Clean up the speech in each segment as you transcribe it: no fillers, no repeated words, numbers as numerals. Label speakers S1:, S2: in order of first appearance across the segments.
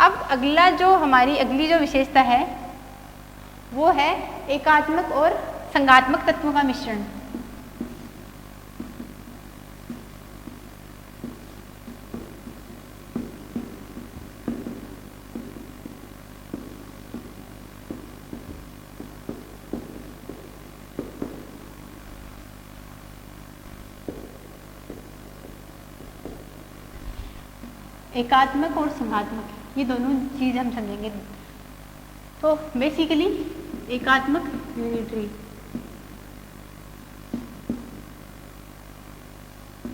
S1: अब अगला जो हमारी अगली जो विशेषता है वो है एकात्मक और संघात्मक तत्वों का मिश्रण। एकात्मक और संघात्मक ये दोनों चीज हम समझेंगे। तो बेसिकली एकात्मक यूनिटरी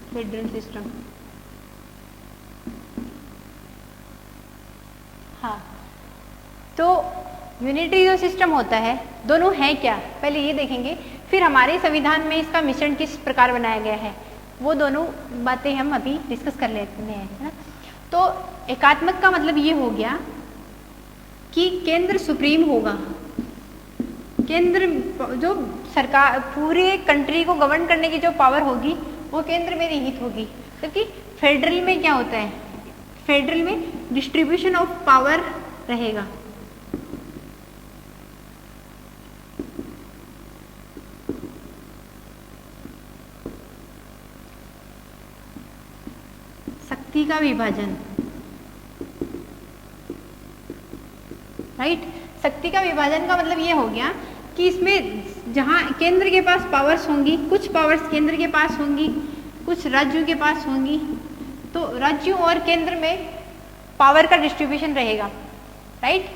S1: फेडरल सिस्टम। हाँ, तो यूनिटरी जो सिस्टम होता है दोनों है क्या, पहले ये देखेंगे, फिर हमारे संविधान में इसका मिश्रण किस प्रकार बनाया गया है वो दोनों बातें हम अभी डिस्कस कर लेते हैं, है ना। तो एकात्मक का मतलब ये हो गया कि केंद्र सुप्रीम होगा, केंद्र जो सरकार पूरे कंट्री को गवर्न करने की जो पावर होगी वो केंद्र में निहित होगी। क्योंकि फेडरल में क्या होता है, फेडरल में डिस्ट्रीब्यूशन ऑफ पावर रहेगा। शक्ति का विभाजन, राइट। शक्ति का विभाजन का मतलब ये हो गया कि इसमें जहाँ केंद्र के पास पावर्स होंगी, कुछ पावर्स केंद्र के पास होंगी, कुछ राज्यों के पास होंगी, तो राज्यों और केंद्र में पावर का डिस्ट्रीब्यूशन रहेगा, राइट।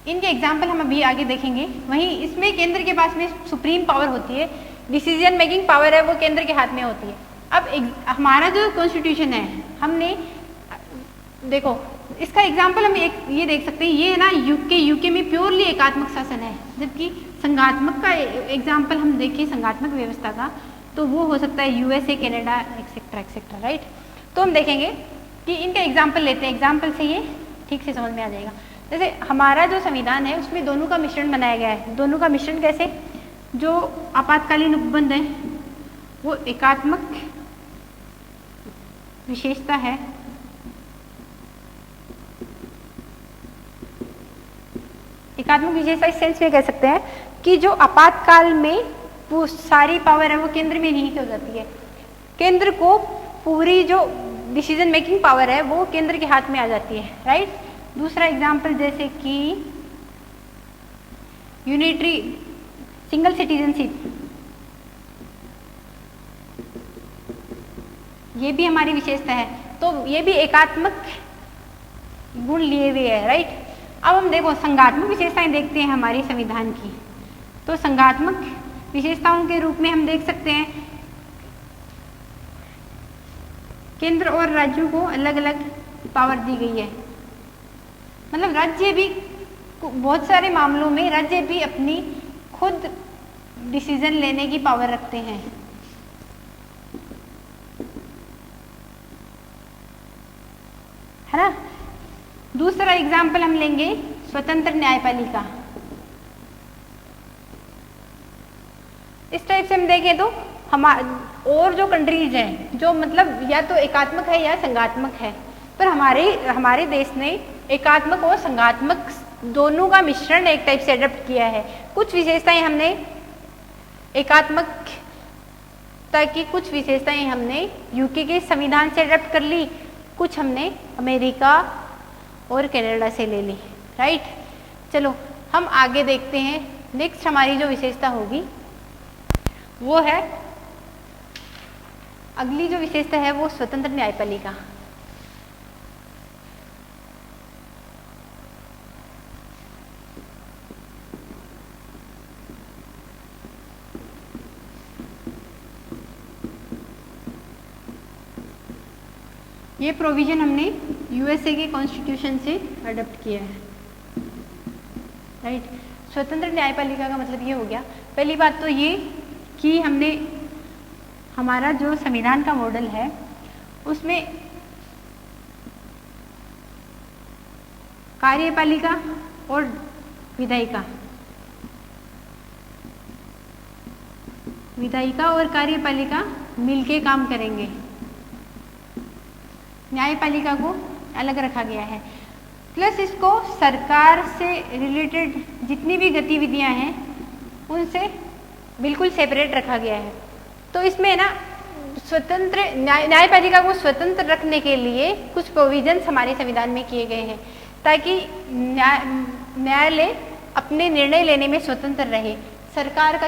S1: इनके एग्जाम्पल हम अभी आगे देखेंगे। वहीं इसमें केंद्र के पास में सुप्रीम पावर होती है, डिसीजन मेकिंग पावर है वो केंद्र के हाथ में होती है। अब हमारा जो कॉन्स्टिट्यूशन है, हमने देखो इसका एग्जाम्पल हम एक ये देख सकते हैं, ये है ना यूके में प्योरली एकात्मक शासन है, जबकि संघात्मक का एग्जाम्पल हम देखें संघात्मक व्यवस्था का तो वो हो सकता है USA, Canada, etcetera etcetera, right. तो हम देखेंगे कि इनका एग्जाम्पल लेते हैं, एग्जाम्पल से ये ठीक से समझ में आ जाएगा। जैसे हमारा जो संविधान है उसमें दोनों का मिश्रण बनाया गया है। दोनों का मिश्रण कैसे, जो आपातकालीन उपबंध है वो एकात्मक विशेषता है, एकात्मक विशेषता इस सेंस में कह सकते हैं कि जो आपातकाल में वो सारी पावर है वो केंद्र में निहित हो जाती है, केंद्र को पूरी जो डिसीजन मेकिंग पावर है वो केंद्र के हाथ में आ जाती है, राइट। दूसरा एग्जाम्पल जैसे कि यूनिटरी सिंगल सिटीजनशिप, ये भी हमारी विशेषता है, तो ये भी एकात्मक गुण लिए हुए है, राइट। अब हम देखो संघात्मक विशेषताएं देखते हैं हमारी संविधान की। तो संघात्मक विशेषताओं के रूप में हम देख सकते हैं केंद्र और राज्यों को अलग अलग पावर दी गई है। मतलब राज्य भी बहुत सारे मामलों में राज्य भी अपनी खुद डिसीजन लेने की पावर रखते हैं, है ना। दूसरा एग्जाम्पल हम लेंगे स्वतंत्र न्यायपालिका। इस टाइप से हम देखें तो और जो कंट्रीज हैं जो मतलब या तो एकात्मक है या संघात्मक है, पर हमारे देश ने एकात्मक और संघात्मक दोनों का मिश्रण एक टाइप से अडॉप्ट किया है। कुछ विशेषताएं हमने एकात्मकता की कुछ विशेषताएं हमने यूके के संविधान से अडॉप्ट कर ली, कुछ हमने अमेरिका और कनाडा से ले ली, राइट। चलो हम आगे देखते हैं। नेक्स्ट हमारी जो विशेषता होगी वो है, अगली जो विशेषता है वो स्वतंत्र न्यायपालिका। ये प्रोविजन हमने यूएसए के कॉन्स्टिट्यूशन से अडॉप्ट किया है, राइट। स्वतंत्र न्यायपालिका का मतलब ये हो गया, पहली बात तो ये कि हमने हमारा जो संविधान का मॉडल है उसमें कार्यपालिका और विधायिका और कार्यपालिका मिलके काम करेंगे, न्यायपालिका को अलग रखा गया है। प्लस इसको सरकार से रिलेटेड जितनी भी गतिविधियां हैं उनसे बिल्कुल सेपरेट रखा गया है। तो इसमें ना स्वतंत्र न्यायपालिका को स्वतंत्र रखने के लिए कुछ प्रोविजंस हमारे संविधान में किए गए हैं ताकि न्यायालय अपने निर्णय लेने में स्वतंत्र रहे, सरकार का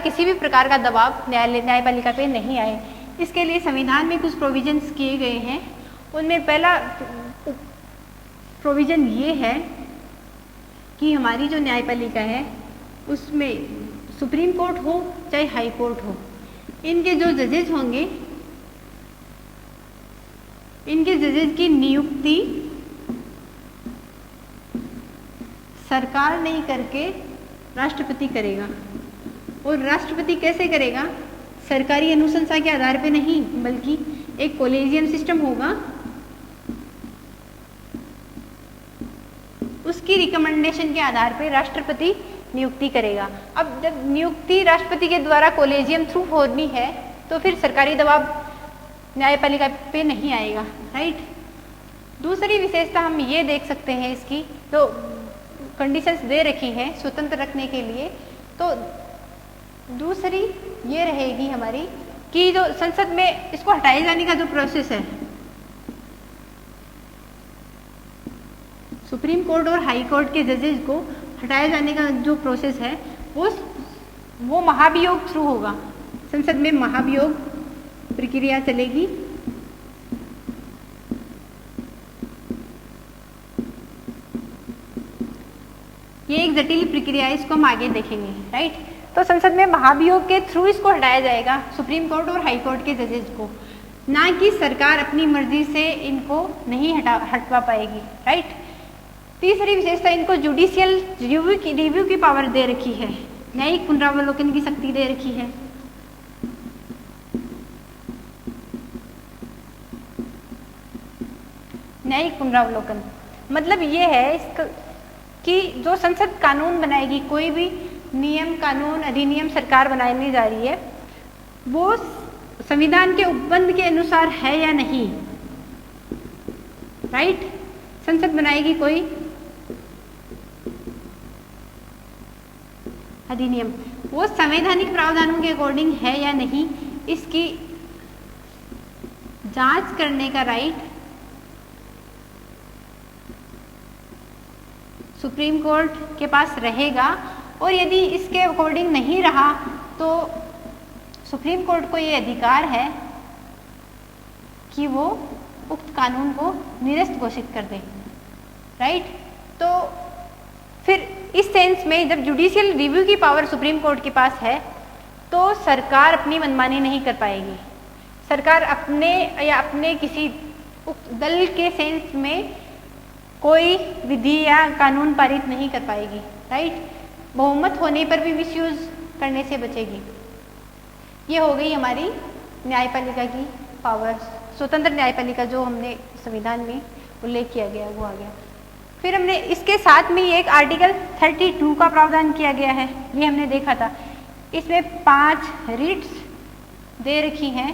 S1: किसी भी प्रकार का दबाव न्यायपालिका पे नहीं आए। इसके लिए संविधान में कुछ प्रोविजंस किए गए हैं। उनमें पहला प्रोविजन ये है कि हमारी जो न्यायपालिका है उसमें सुप्रीम कोर्ट हो चाहे हाई कोर्ट हो, इनके जो जजेज होंगे, इनके जजेज की नियुक्ति सरकार नहीं करके राष्ट्रपति करेगा। और राष्ट्रपति कैसे करेगा? सरकारी अनुशंसा के आधार पे नहीं, बल्कि एक कॉलेजियम सिस्टम होगा, उसकी रिकमेंडेशन के आधार पे राष्ट्रपति नियुक्ति करेगा। अब जब नियुक्ति राष्ट्रपति के द्वारा कॉलेजियम थ्रू होनी है तो फिर सरकारी दबाव न्यायपालिका पे नहीं आएगा, राइट। दूसरी विशेषता हम ये देख सकते हैं, इसकी जो कंडीशंस दे रखी हैं स्वतंत्र रखने के लिए, तो दूसरी ये रहेगी हमारी कि जो संसद में इसको हटाए जाने का जो प्रोसेस है, सुप्रीम कोर्ट और हाई कोर्ट के जजेस को हटाए जाने का जो प्रोसेस है वो महाभियोग थ्रू होगा। संसद में महाभियोग प्रक्रिया चलेगी। ये एक जटिल प्रक्रिया है, इसको हम आगे देखेंगे, राइट। तो संसद में महाभियोग के थ्रू इसको हटाया जाएगा सुप्रीम कोर्ट और हाई कोर्ट के जजेस को, ना कि सरकार अपनी मर्जी से इनको नहीं हटवा पाएगी, राइट। तीसरी विशेषता, इनको जुडिशियल रिव्यू की पावर दे रखी है, न्यायिक पुनरावलोकन की शक्ति दे रखी है। न्यायिक पुनरावलोकन मतलब ये है कि जो संसद कानून बनाएगी, कोई भी नियम, कानून, अधिनियम सरकार बनाने जा रही है, वो संविधान के उपबंध के अनुसार है या नहीं, राइट। संसद बनाएगी कोई अधिनियम, वो संवैधानिक प्रावधानों के अकॉर्डिंग है या नहीं, इसकी जांच करने का राइट सुप्रीम कोर्ट के पास रहेगा। और यदि इसके अकॉर्डिंग नहीं रहा तो सुप्रीम कोर्ट को ये अधिकार है कि वो उक्त कानून को निरस्त घोषित कर दे, राइट। तो फिर इस सेंस में जब जुडिशियल रिव्यू की पावर सुप्रीम कोर्ट के पास है तो सरकार अपनी मनमानी नहीं कर पाएगी। सरकार अपने किसी दल के सेंस में कोई विधि या कानून पारित नहीं कर पाएगी, राइट। बहुमत होने पर भी मिसयूज करने से बचेगी। ये हो गई हमारी न्यायपालिका की पावर, स्वतंत्र न्यायपालिका जो हमने संविधान में उल्लेख किया गया वो आ गया। फिर हमने इसके साथ में एक आर्टिकल 32 का प्रावधान किया गया है, ये हमने देखा था। इसमें 5 रिट्स दे रखी हैं,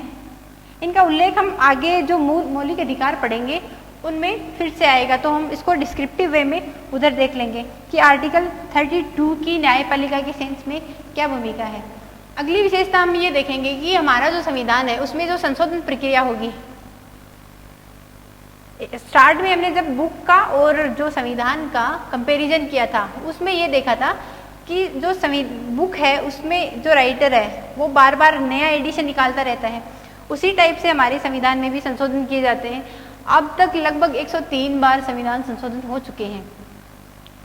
S1: इनका उल्लेख हम आगे जो मौलिक अधिकार पढ़ेंगे उनमें फिर से आएगा, तो हम इसको डिस्क्रिप्टिव वे में उधर देख लेंगे कि आर्टिकल 32 की न्यायपालिका के सेंस में क्या भूमिका है। अगली विशेषता हम ये देखेंगे कि हमारा जो संविधान है उसमें जो संशोधन प्रक्रिया होगी, स्टार्ट में हमने जब बुक का और जो संविधान का कंपैरिजन किया था उसमें ये देखा था कि जो बुक है उसमें जो राइटर है वो बार बार नया एडिशन निकालता रहता है। उसी टाइप से हमारे संविधान में भी संशोधन किए जाते हैं। अब तक लगभग 103 बार संविधान संशोधन हो चुके हैं,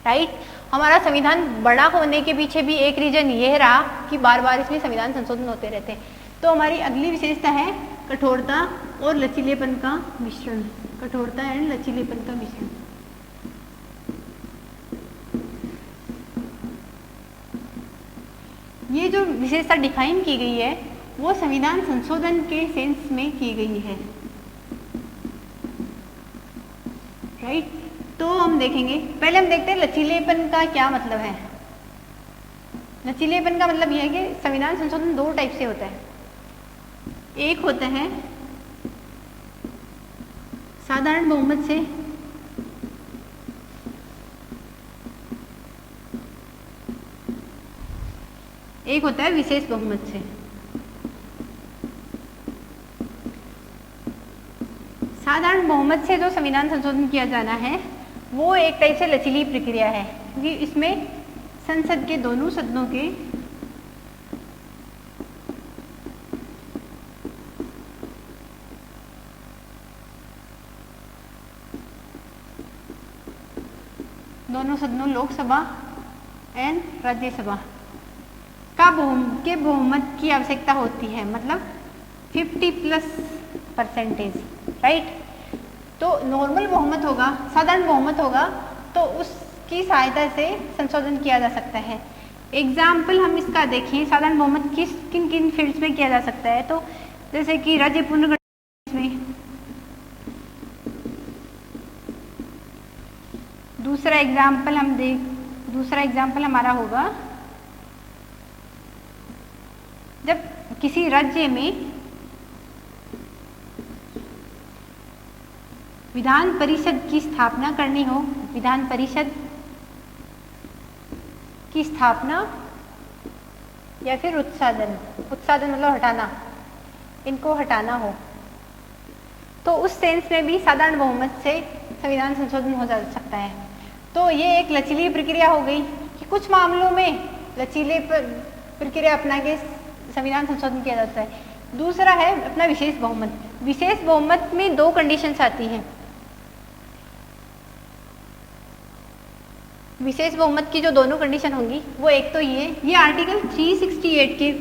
S1: राइट। हमारा संविधान बड़ा होने के पीछे भी एक रीजन ये रहा कि बार बार इसमें संविधान संशोधन होते रहते हैं। तो हमारी अगली विशेषता है कठोरता और लचीलेपन का मिश्रण, कठोरता एंड लचीलेपन का मिश्रण। ये जो विशेषता डिफाइन की गई है वो संविधान संशोधन के सेंस में की गई है, राइट। तो हम देखेंगे, पहले हम देखते हैं लचीलेपन का क्या मतलब है। लचीलेपन का मतलब यह है कि संविधान संशोधन 2 टाइप से होता है। एक होता है साधारण बहुमत से एक होता है विशेष बहुमत से। साधारण बहुमत से जो संविधान संशोधन किया जाना है वो एक टाइप से लचीली प्रक्रिया है, क्योंकि इसमें संसद के दोनों सदनों के लोकसभा एंड राज्यसभा का बहुमत की आवश्यकता होती है, मतलब 50+%, राइट। तो नॉर्मल बहुमत होगा, साधारण बहुमत होगा, तो उसकी सहायता से संशोधन किया जा सकता है। एग्जाम्पल हम इसका देखें, साधारण बहुमत किन किन फील्ड्स में किया जा सकता है। तो जैसे कि राज्य पुनर्गठन में, दूसरा एग्जाम्पल हमारा होगा जब किसी राज्य में विधान परिषद की स्थापना करनी हो, विधान परिषद की स्थापना या फिर उत्सादन मतलब हटाना, इनको हटाना हो, तो उस सेंस में भी साधारण बहुमत से संविधान संशोधन हो जा सकता है। तो ये एक लचीली प्रक्रिया हो गई कि कुछ मामलों में लचीले प्रक्रिया अपना के संविधान संशोधन किया जाता है। दूसरा है अपना विशेष बहुमत। विशेष बहुमत में दो कंडीशंस आती हैं। विशेष बहुमत की जो दोनों कंडीशन होंगी वो एक तो ये आर्टिकल 368 के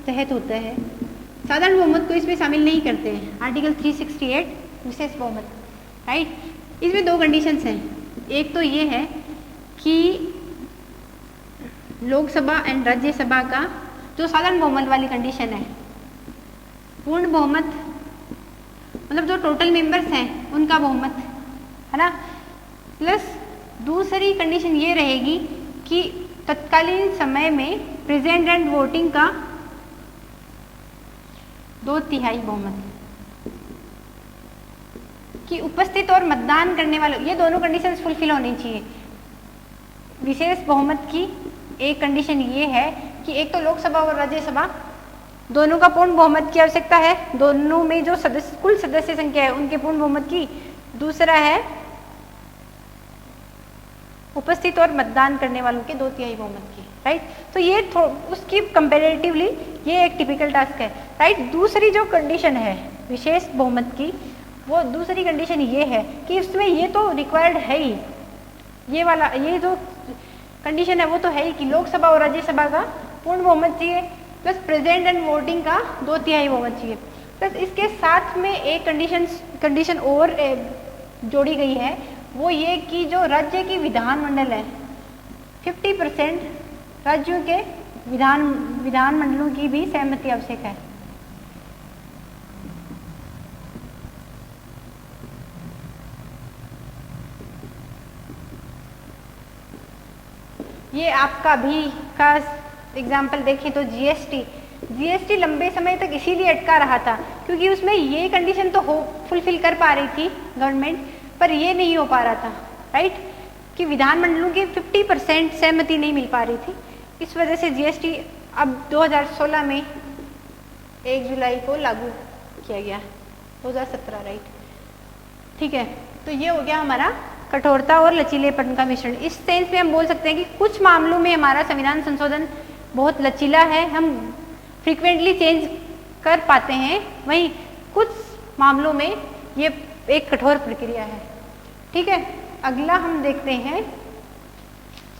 S1: तहत होता है। साधारण बहुमत को इसमें शामिल नहीं करते हैं। आर्टिकल 368 विशेष बहुमत, राइट। इसमें दो कंडीशंस हैं। एक तो ये है कि लोकसभा एंड राज्यसभा का जो साधारण बहुमत वाली कंडीशन है, पूर्ण बहुमत मतलब जो टोटल मेंबर्स हैं उनका बहुमत, है ना, प्लस दूसरी कंडीशन ये रहेगी कि तत्कालीन समय में प्रेजेंट एंड वोटिंग का 2/3 बहुमत की उपस्थित और मतदान करने वालों, ये दोनों कंडीशंस फुलफिल होनी चाहिए। विशेष बहुमत की एक कंडीशन ये है कि एक तो लोकसभा और राज्यसभा दोनों का पूर्ण बहुमत की आवश्यकता है, दोनों में जो कुल सदस्य संख्या है उनके पूर्ण बहुमत की। दूसरा है उपस्थित और मतदान करने वालों के 2/3 बहुमत की, राइट। तो ये उसकी कंपेरेटिवली ये एक टिपिकल टास्क है, राइट। दूसरी जो कंडीशन है विशेष बहुमत की, वो दूसरी कंडीशन ये है कि इसमें ये तो रिक्वायर्ड है ही, ये जो कंडीशन है वो तो है ही कि लोकसभा और राज्यसभा का पूर्ण बहुमत चाहिए, प्लस प्रेजेंट एंड वोटिंग का 2/3 बहुमत चाहिए। प्लस इसके साथ में एक कंडीशन और जोड़ी गई है, वो ये कि जो राज्य की विधानमंडल है 50% राज्यों के विधानमंडलों की भी सहमति आवश्यक है। ये आपका भी का एग्जाम्पल देखें तो जीएसटी लंबे समय तक इसीलिए अटका रहा था क्योंकि उसमें ये कंडीशन तो फुलफिल कर पा रही थी गवर्नमेंट, पर ये नहीं हो पा रहा था, राइट, कि विधानमंडलों की 50% सहमति नहीं मिल पा रही थी। इस वजह से जीएसटी अब 2016 में 1 जुलाई को लागू किया गया, 2017, राइट, ठीक है। तो ये हो गया हमारा कठोरता और लचीलेपन का मिश्रण। इस सेंस में हम बोल सकते हैं कि कुछ मामलों में हमारा संविधान संशोधन बहुत लचीला है, हम फ्रीक्वेंटली चेंज कर पाते हैं, वहीं कुछ मामलों में ये एक कठोर प्रक्रिया है, ठीक है। अगला हम देखते हैं,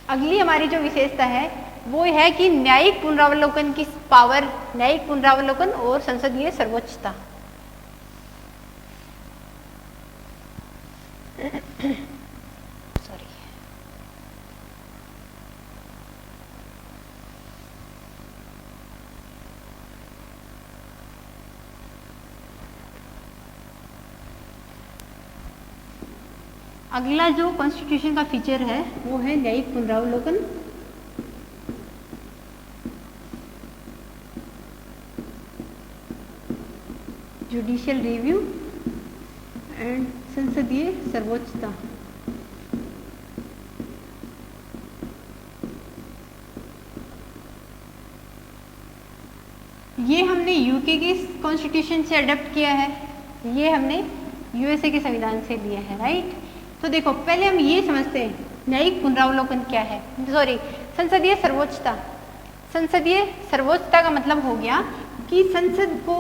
S1: अगली हमारी जो विशेषता है वो है कि न्यायिक पुनरावलोकन की पावर, न्यायिक पुनरावलोकन और संसदीय सर्वोच्चता। सॉरी, अगला जो कॉन्स्टिट्यूशन का फीचर है वो है न्यायिक पुनरावलोकन जुडिशियल रिव्यू एंड संसदीय सर्वोच्चता। हमने यूके की कॉन्स्टिट्यूशन से अडॉप्ट किया है, ये हमने यूएसए के संविधान से लिया है, राइट। तो देखो पहले हम ये समझते हैं न्यायिक पुनरावलोकन क्या है, सॉरी संसदीय सर्वोच्चता। संसदीय सर्वोच्चता का मतलब हो गया कि संसद को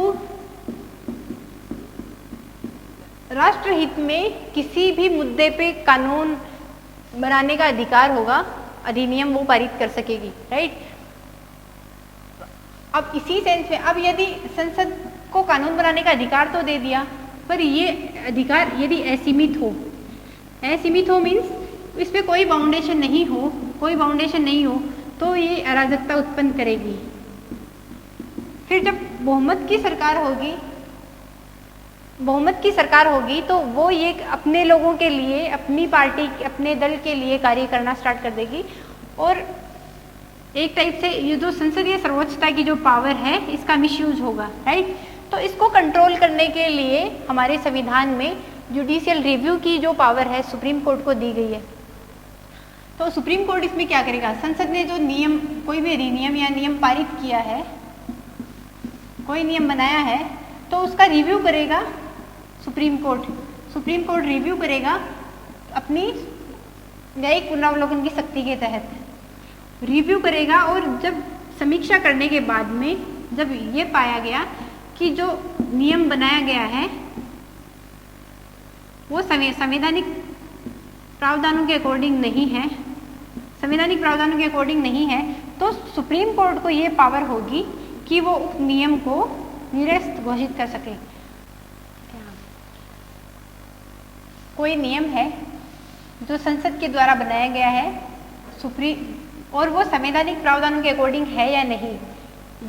S1: राष्ट्रहित में किसी भी मुद्दे पे कानून बनाने का अधिकार होगा, अधिनियम वो पारित कर सकेगी, राइट। अब इसी सेंस में अब यदि संसद को कानून बनाने का अधिकार तो दे दिया, पर ये अधिकार यदि असीमित हो मीन्स इस पे कोई बाउंडेशन नहीं हो, तो ये अराजकता उत्पन्न करेगी। फिर जब बहुमत की सरकार होगी तो वो ये अपने लोगों के लिए, अपनी पार्टी, अपने दल के लिए कार्य करना स्टार्ट कर देगी, और एक टाइप से ये जो संसदीय सर्वोच्चता की जो पावर है इसका मिसयूज होगा, राइट। तो इसको कंट्रोल करने के लिए हमारे संविधान में जुडिशियल रिव्यू की जो पावर है सुप्रीम कोर्ट को दी गई है। तो सुप्रीम कोर्ट इसमें क्या करेगा, संसद ने जो नियम, कोई भी अधिनियम या नियम पारित किया है, कोई नियम बनाया है, तो उसका रिव्यू करेगा सुप्रीम कोर्ट रिव्यू करेगा अपनी न्यायिक पुनरावलोकन की शक्ति के तहत रिव्यू करेगा, और जब समीक्षा करने के बाद में जब ये पाया गया कि जो नियम बनाया गया है वो संवैधानिक प्रावधानों के अकॉर्डिंग नहीं है, तो सुप्रीम कोर्ट को ये पावर होगी कि वो उस नियम को निरस्त घोषित कर सके। कोई नियम है जो संसद के द्वारा बनाया गया है और वो संवैधानिक प्रावधानों के अकॉर्डिंग है या नहीं,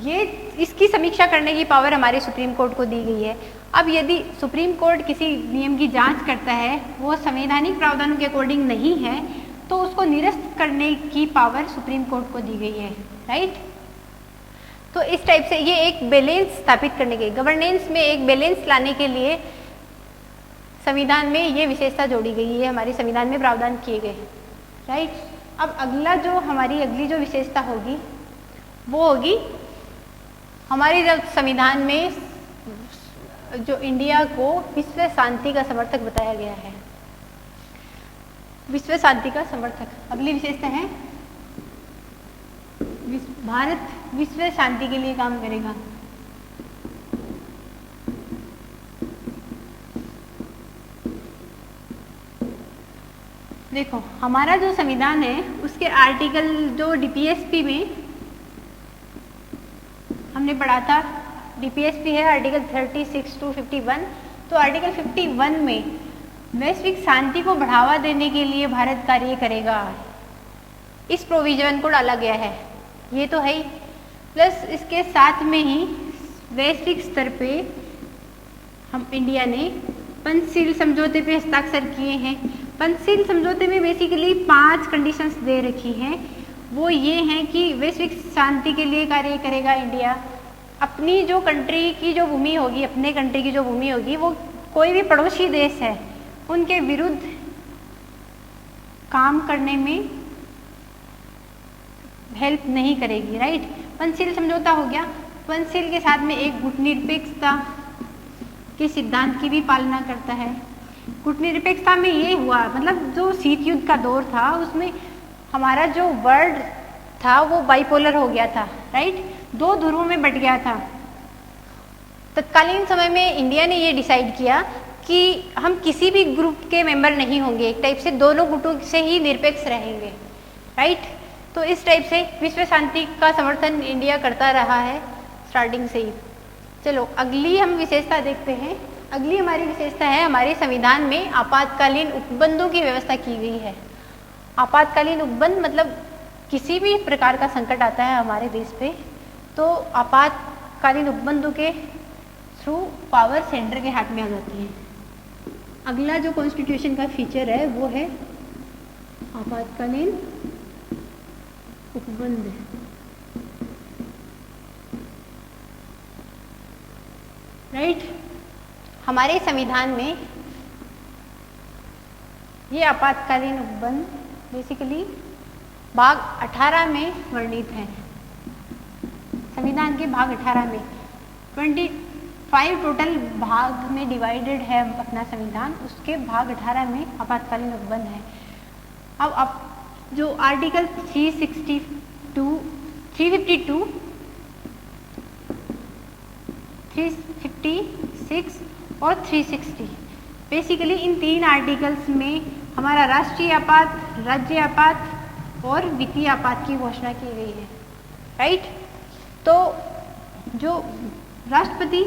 S1: ये इसकी समीक्षा करने की पावर हमारे सुप्रीम कोर्ट को दी गई है। अब यदि सुप्रीम कोर्ट किसी नियम की जांच करता है, वो संवैधानिक प्रावधानों के अकॉर्डिंग नहीं है, तो उसको निरस्त करने की पावर सुप्रीम कोर्ट को दी गई है, राइट। तो इस टाइप से ये एक बैलेंस स्थापित करने के, गवर्नेंस में एक बैलेंस लाने के लिए संविधान में ये विशेषता जोड़ी गई है, हमारे संविधान में प्रावधान किए गए, राइट। अब अगली जो विशेषता होगी वो होगी हमारे जब संविधान में जो इंडिया को विश्व शांति का समर्थक बताया गया है, विश्व शांति का समर्थक। अगली विशेषता है भारत विश्व शांति के लिए काम करेगा। देखो हमारा जो संविधान है उसके आर्टिकल जो डीपीएसपी में हमने पढ़ा था, डीपीएसपी है आर्टिकल 36 to 51। तो आर्टिकल 51 में वैश्विक शांति को बढ़ावा देने के लिए भारत कार्य करेगा, इस प्रोविजन को डाला गया है, ये तो है ही। प्लस इसके साथ में ही वैश्विक स्तर पे हम इंडिया ने पंचशील समझौते पे हस्ताक्षर किए हैं। पंचशील समझौते में बेसिकली 5 कंडीशंस दे रखी हैं, वो ये हैं कि वैश्विक शांति के लिए कार्य करेगा इंडिया, अपनी जो कंट्री की जो भूमि होगी, अपने कंट्री की जो भूमि होगी, वो कोई भी पड़ोसी देश है उनके विरुद्ध काम करने में हेल्प नहीं करेगी, राइट। पंचशील समझौता हो गया। पंचशील के साथ में एक गुटनिरपेक्षता के सिद्धांत की भी पालना करता है। गुटनिरपेक्षता में ये हुआ, मतलब जो शीत युद्ध का दौर था उसमें हमारा जो वर्ल्ड था वो बाइपोलर हो गया था, राइट, 2 ध्रुवों में बट गया था। तत्कालीन समय में इंडिया ने ये डिसाइड किया कि हम किसी भी ग्रुप के मेंबर नहीं होंगे, एक टाइप से दोनों गुटों से ही निरपेक्ष रहेंगे, राइट। तो इस टाइप से विश्व शांति का समर्थन इंडिया करता रहा है स्टार्टिंग से ही। चलो अगली हम विशेषता देखते हैं। अगली हमारी विशेषता है, हमारे संविधान में आपातकालीन उपबंधों की व्यवस्था की गई है। आपातकालीन उपबंध मतलब किसी भी प्रकार का संकट आता है हमारे देश पे, तो आपातकालीन उपबंधों के थ्रू पावर सेंटर के हाथ में आ जाती है। अगला जो कॉन्स्टिट्यूशन का फीचर है वो है आपातकालीन उपबंध। राइट, हमारे संविधान में ये आपातकालीन उपबंध बेसिकली भाग 18 में वर्णित है। संविधान के भाग 18 में 25 टोटल भाग में डिवाइडेड है अपना संविधान, उसके भाग 18 में आपातकालीन उपबंध है। अब जो आर्टिकल 352, 352, 356 और 360, बेसिकली इन 3 आर्टिकल्स में हमारा राष्ट्रीय आपात, राज्य आपात और वित्तीय आपात की घोषणा की गई है, राइट। तो जो राष्ट्रपति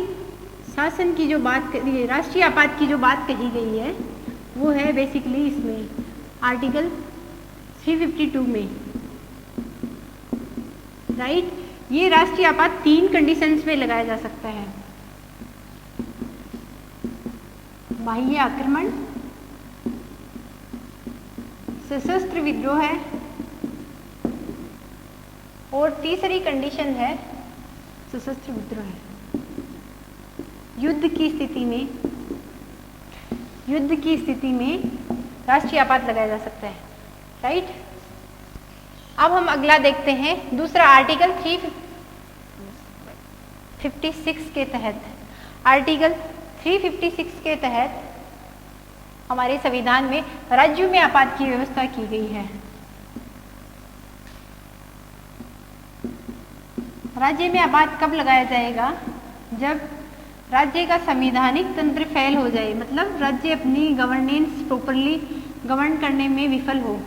S1: शासन की जो बात करी, राष्ट्रीय आपात की जो बात कही गई है वो है बेसिकली इसमें आर्टिकल 352 में, राइट। ये राष्ट्रीय आपात 3 कंडीशंस में लगाया जा सकता है, बाह्य आक्रमण, सशस्त्र विद्रोह है और तीसरी कंडीशन है सशस्त्र विद्रोह है। युद्ध की स्थिति में राष्ट्रीय आपात लगाया जा सकता है, राइट। अब हम अगला देखते हैं दूसरा आर्टिकल 356 के तहत। आर्टिकल 356 के तहत हमारे संविधान में राज्यों में आपात की व्यवस्था की गई है। राज्य में आपात कब लगाया जाएगा? जब राज्य का संवैधानिक तंत्र फेल हो जाए, मतलब राज्य अपनी गवर्नेंस प्रॉपरली गवर्न करने में विफल हो।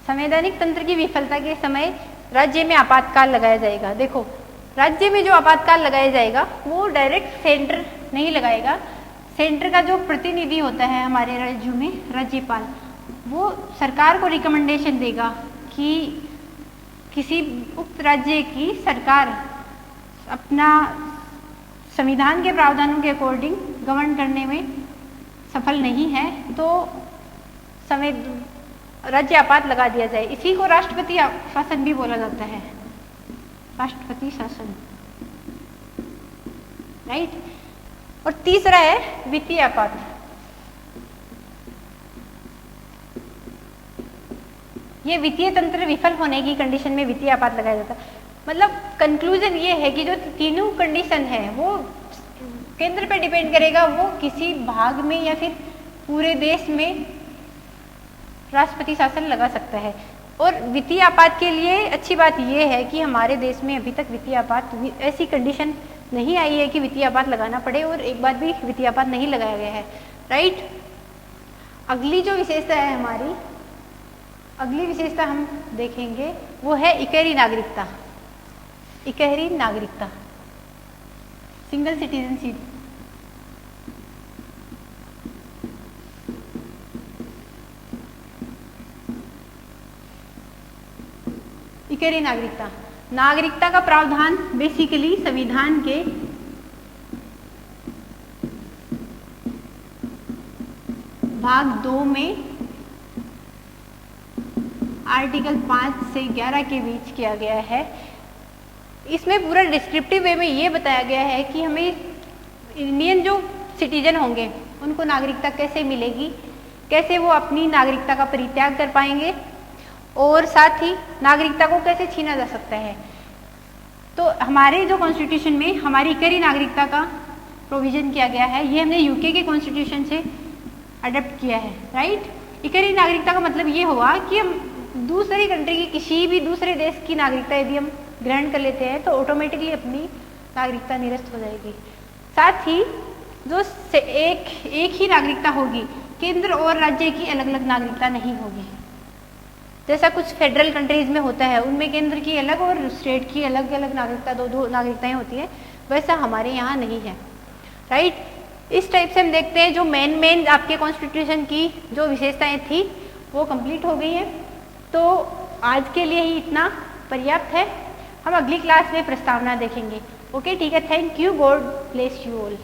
S1: संवैधानिक तंत्र की विफलता के समय राज्य में आपातकाल लगाया जाएगा। देखो, राज्य में जो आपातकाल लगाया जाएगा वो डायरेक्ट सेंटर नहीं लगाएगा। सेंटर का जो प्रतिनिधि होता है हमारे राज्यों में, राज्यपाल, वो सरकार को रिकमेंडेशन देगा कि किसी उक्त राज्य की सरकार अपना संविधान के प्रावधानों के अकॉर्डिंग गवर्न करने में सफल नहीं है, तो राज्य आपात लगा दिया जाए। इसी को राष्ट्रपति शासन भी बोला जाता है, राष्ट्रपति शासन, राइट। और तीसरा है वित्तीय आपात। ये वित्तीय तंत्र विफल होने की कंडीशन में वित्तीय आपात लगाया जाता है। मतलब कंक्लूजन ये है कि जो तीनों कंडीशन है वो केंद्र पे डिपेंड करेगा, वो किसी भाग में या फिर पूरे देश में राष्ट्रपति शासन लगा सकता है। और वित्तीय आपात के लिए अच्छी बात यह है कि हमारे देश में अभी तक वित्तीय आपात ऐसी कंडीशन नहीं आई है कि वित्तीय आपात लगाना पड़े, और एक बार भी वित्तीय आपात नहीं लगाया गया है, राइट। अगली जो विशेषता है हमारी, अगली विशेषता हम देखेंगे वो है इकहरी नागरिकता। इकहरी नागरिकता, सिंगल सिटीजनशिप। इकहरी नागरिकता, नागरिकता का प्रावधान बेसिकली संविधान के भाग 2 में आर्टिकल 5 से 11 के बीच किया गया है। इसमें पूरा डिस्क्रिप्टिव वे में ये बताया गया है कि हमें इंडियन जो सिटीजन होंगे उनको नागरिकता कैसे मिलेगी, कैसे वो अपनी नागरिकता का परित्याग कर पाएंगे, और साथ ही नागरिकता को कैसे छीना जा सकता है। तो हमारे जो कॉन्स्टिट्यूशन में हमारी इकहरी नागरिकता का प्रोविजन किया गया है, ये हमने यूके के कॉन्स्टिट्यूशन से अडॉप्ट किया है, राइट। इकहरी नागरिकता का मतलब ये हुआ कि हम दूसरी कंट्री की, किसी भी दूसरे देश की नागरिकता यदि हम ग्रहण कर लेते हैं तो ऑटोमेटिकली अपनी नागरिकता निरस्त हो जाएगी। साथ ही जो एक ही नागरिकता होगी, केंद्र और राज्य की अलग अलग नागरिकता नहीं होगी। जैसा कुछ फेडरल कंट्रीज में होता है, उनमें केंद्र की अलग और स्टेट की अलग अलग नागरिकता, दो नागरिकताएं होती है, वैसा हमारे यहाँ नहीं है, राइट। इस टाइप से हम देखते हैं जो मेन आपके कॉन्स्टिट्यूशन की जो विशेषताएं थी वो कंप्लीट हो गई हैं। तो आज के लिए ही इतना पर्याप्त है। हम अगली क्लास में प्रस्तावना देखेंगे। ओके, ठीक है, thank you, God bless you all.